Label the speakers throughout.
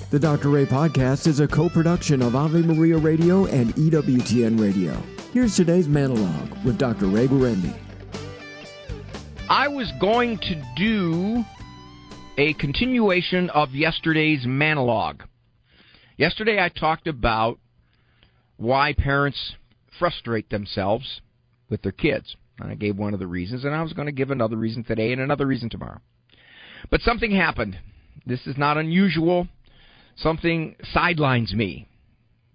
Speaker 1: The Dr. Ray Podcast is a co-production of Ave Maria Radio and EWTN Radio. Here's today's monologue with Dr. Ray Burendi.
Speaker 2: I was going to do a continuation of yesterday's monologue. Yesterday I talked about why parents frustrate themselves with their kids. And I gave one of the reasons, and I was going to give another reason today and another reason tomorrow. But something happened. This is not unusual. Something sidelines me.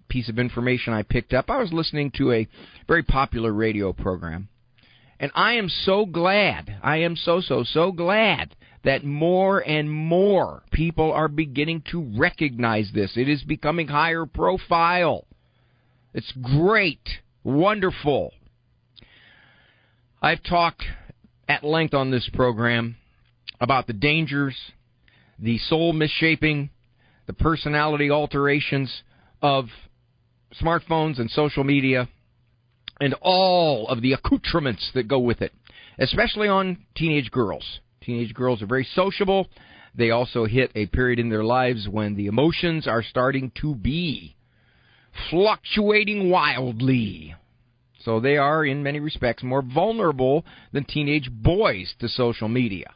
Speaker 2: Piece of information I picked up. I was listening to a very popular radio program. And I am so glad, I am so glad that more and more people are beginning to recognize this. It is becoming higher profile. It's great, wonderful. I've talked at length on this program about the dangers, the soul misshaping, the personality alterations of smartphones and social media, and all of the accoutrements that go with it, especially on teenage girls. Teenage girls are very sociable. They also hit a period in their lives when the emotions are starting to be fluctuating wildly. So they are, in many respects, more vulnerable than teenage boys to social media.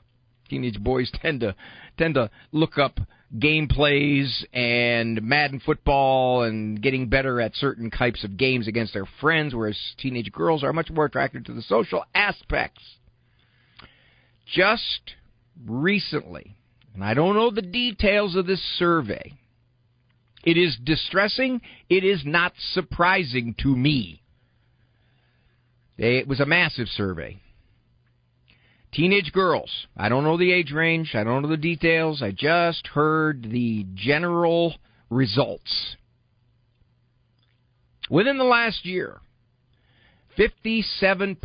Speaker 2: Teenage boys tend to look up gameplays and Madden football and getting better at certain types of games against their friends, whereas teenage girls are much more attracted to the social aspects. Just recently, and I don't know the details of this survey, it is distressing, it is not surprising to me. It was a massive survey. Teenage girls, I don't know the age range, I don't know the details, I just heard the general results. Within the last year, 57%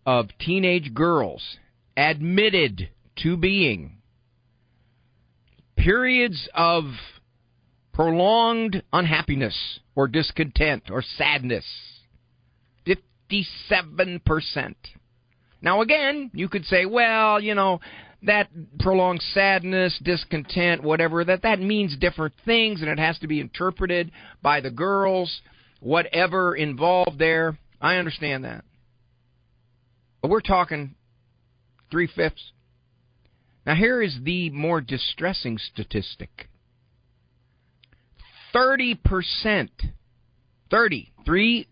Speaker 2: of teenage girls admitted to being periods of prolonged unhappiness or discontent or sadness. 57%. Now, again, you could say, well, you know, that prolonged sadness, discontent, whatever, that means different things, and it has to be interpreted by the girls, whatever involved there. I understand that. But we're talking 3/5. Now, here is the more distressing statistic. 30%, 30,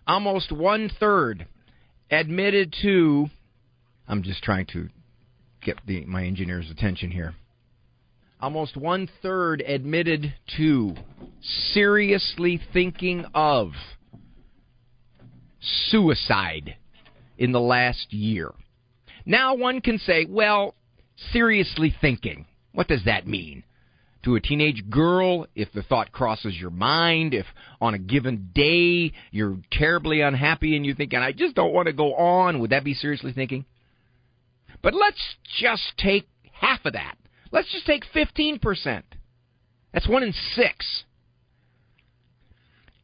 Speaker 2: almost one-third, admitted to, I'm just trying to get my engineer's attention here. Almost one-third admitted to seriously thinking of suicide in the last year. Now one can say, well, seriously thinking, what does that mean? To a teenage girl, if the thought crosses your mind, if on a given day you're terribly unhappy and you think, and I just don't want to go on, would that be seriously thinking? But let's just take half of that. Let's just take 15%. That's 1 in 6.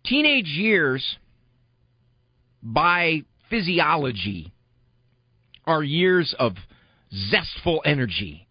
Speaker 2: Teenage years, by physiology, are years of zestful energy.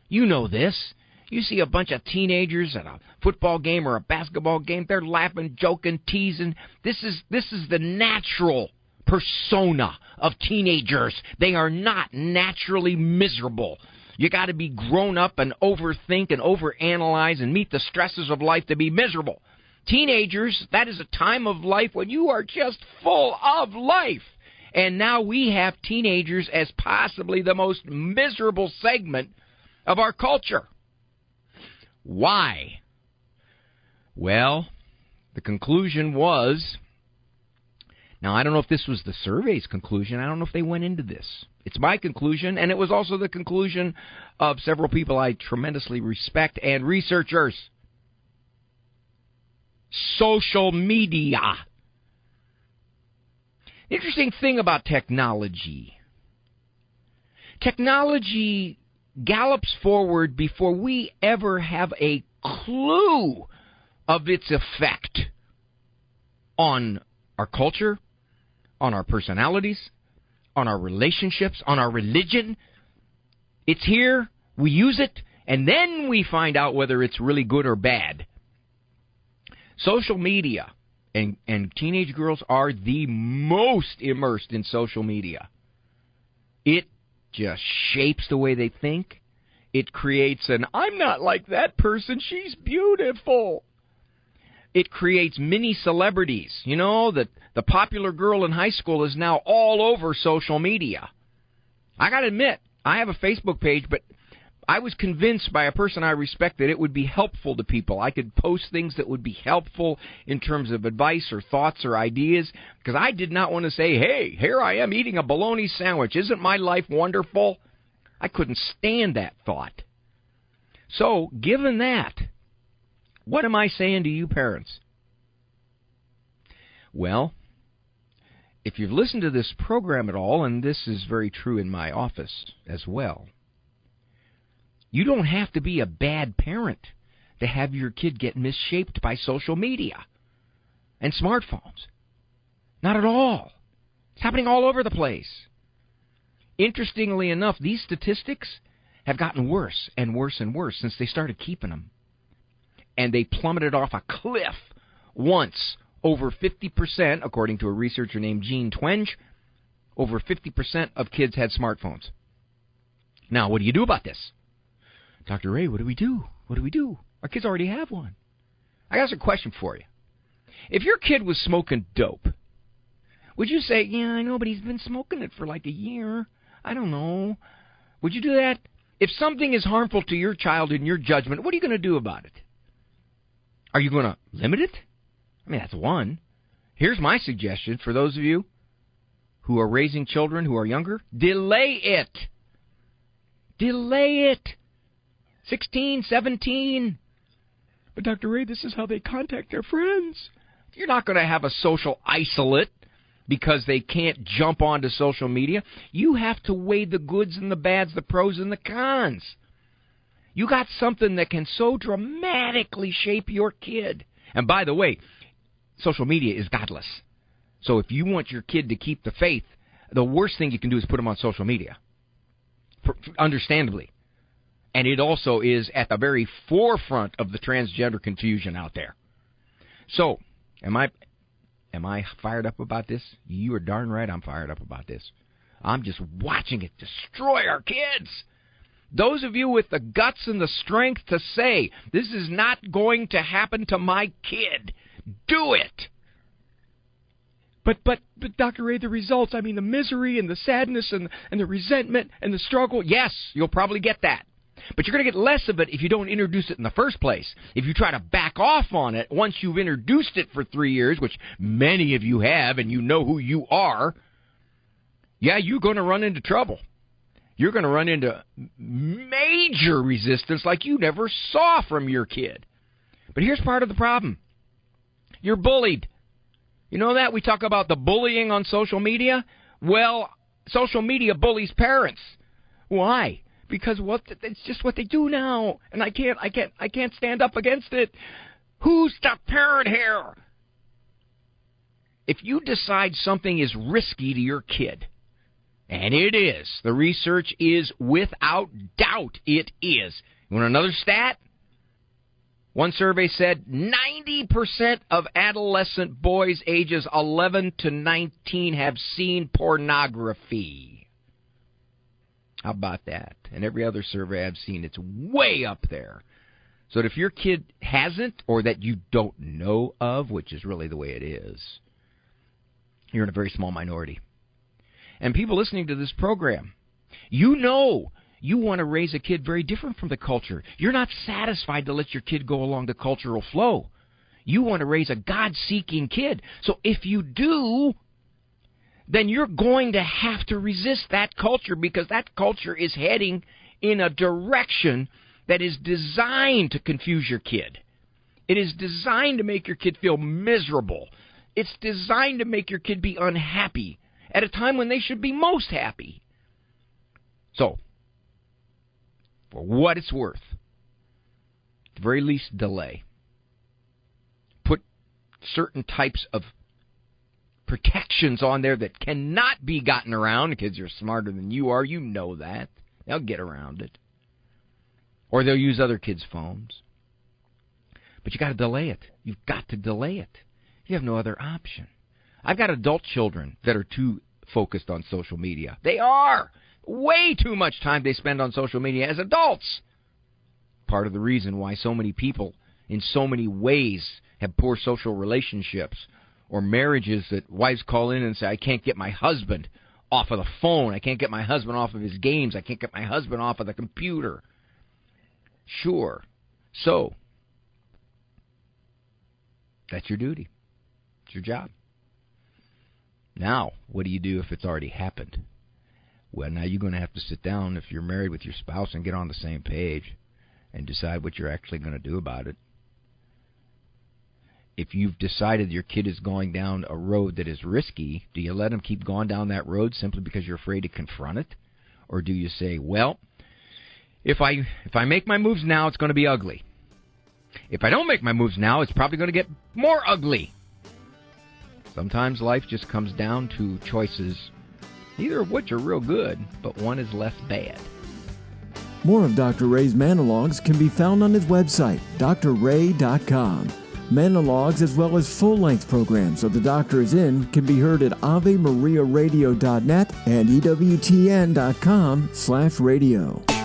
Speaker 2: You know this. You see a bunch of teenagers at a football game or a basketball game, they're laughing, joking, teasing. This is the natural persona of teenagers. They are not naturally miserable. You got to be grown up and overthink and overanalyze and meet the stresses of life to be miserable. Teenagers, that is a time of life when you are just full of life. And now we have teenagers as possibly the most miserable segment of our culture. Why? Well, the conclusion was, now I don't know if this was the survey's conclusion, I don't know if they went into this. It's my conclusion, and it was also the conclusion of several people I tremendously respect and researchers. Social media. Interesting thing about technology. Technology gallops forward before we ever have a clue of its effect on our culture, on our personalities, on our relationships, on our religion. It's here, we use it, And then we find out whether it's really good or bad. Social media and teenage girls are the most immersed in social media. It just shapes the way they think. It creates an, I'm not like that person, she's beautiful. It creates mini celebrities. You know, that the popular girl in high school is now all over social media. I got to admit, I have a Facebook page, but I was convinced by a person I respect that it would be helpful to people. I could post things that would be helpful in terms of advice or thoughts or ideas, because I did not want to say, hey, here I am eating a bologna sandwich. Isn't my life wonderful? I couldn't stand that thought. So, given that, what am I saying to you parents? Well, if you've listened to this program at all, and this is very true in my office as well, you don't have to be a bad parent to have your kid get misshaped by social media and smartphones. Not at all. It's happening all over the place. Interestingly enough, these statistics have gotten worse and worse and worse since they started keeping them. And they plummeted off a cliff once. Over 50%, according to a researcher named Gene Twenge, over 50% of kids had smartphones. Now, what do you do about this? Dr. Ray, what do we do? What do we do? Our kids already have one. I got a question for you. If your kid was smoking dope, would you say, yeah, I know, but he's been smoking it for like a year. I don't know. Would you do that? If something is harmful to your child in your judgment, what are you going to do about it? Are you going to limit it? I mean, that's one. Here's my suggestion for those of you who are raising children who are younger. Delay it. Delay it. 16, 17. But Dr. Ray, this is how they contact their friends. You're not going to have a social isolate because they can't jump onto social media. You have to weigh the goods and the bads, the pros and the cons. You got something that can so dramatically shape your kid. And by the way, social media is godless. So if you want your kid to keep the faith, the worst thing you can do is put them on social media. Understandably. And it also is at the very forefront of the transgender confusion out there. So, am I fired up about this? You are darn right I'm fired up about this. I'm just watching it destroy our kids. Those of you with the guts and the strength to say, this is not going to happen to my kid, do it. But Dr. Ray, the results, I mean, the misery and the sadness and the resentment and the struggle, yes, you'll probably get that. But you're going to get less of it if you don't introduce it in the first place. If you try to back off on it once you've introduced it for 3 years, which many of you have and you know who you are, yeah, you're going to run into trouble. You're going to run into major resistance like you never saw from your kid. But here's part of the problem. You're bullied. You know that? We talk about the bullying on social media. Well, social media bullies parents. Why? Because it's just what they do now, and I can't stand up against it. Who's the parent here? If you decide something is risky to your kid, and it is, the research is without doubt it is. You want another stat? One survey said 90% of adolescent boys ages 11 to 19 have seen pornography. How about that? And every other survey I've seen, it's way up there. So if your kid hasn't, or that you don't know of, which is really the way it is, you're in a very small minority. And people listening to this program, you know you want to raise a kid very different from the culture. You're not satisfied to let your kid go along the cultural flow. You want to raise a God-seeking kid. So if you do, then you're going to have to resist that culture, because that culture is heading in a direction that is designed to confuse your kid. It is designed to make your kid feel miserable. It's designed to make your kid be unhappy at a time when they should be most happy. So, for what it's worth, at the very least, delay. Put certain types of protections on there that cannot be gotten around. Kids are smarter than you are. You know that. They'll get around it. Or they'll use other kids' phones. But you got to delay it. You've got to delay it. You have no other option. I've got adult children that are too focused on social media. They are! Way too much time they spend on social media as adults. Part of the reason why so many people, in so many ways, have poor social relationships or marriages that wives call in and say, I can't get my husband off of the phone. I can't get my husband off of his games. I can't get my husband off of the computer. Sure. So, that's your duty. It's your job. Now, what do you do if it's already happened? Well, now you're going to have to sit down if you're married with your spouse and get on the same page and decide what you're actually going to do about it. If you've decided your kid is going down a road that is risky, do you let him keep going down that road simply because you're afraid to confront it? Or do you say, well, if I make my moves now, it's going to be ugly. If I don't make my moves now, it's probably going to get more ugly. Sometimes life just comes down to choices, neither of which are real good, but one is less bad.
Speaker 1: More of Dr. Ray's Monologues can be found on his website, drray.com. Monologues as well as full-length programs of The Doctor Is In can be heard at AveMariaRadio.net and EWTN.com/radio.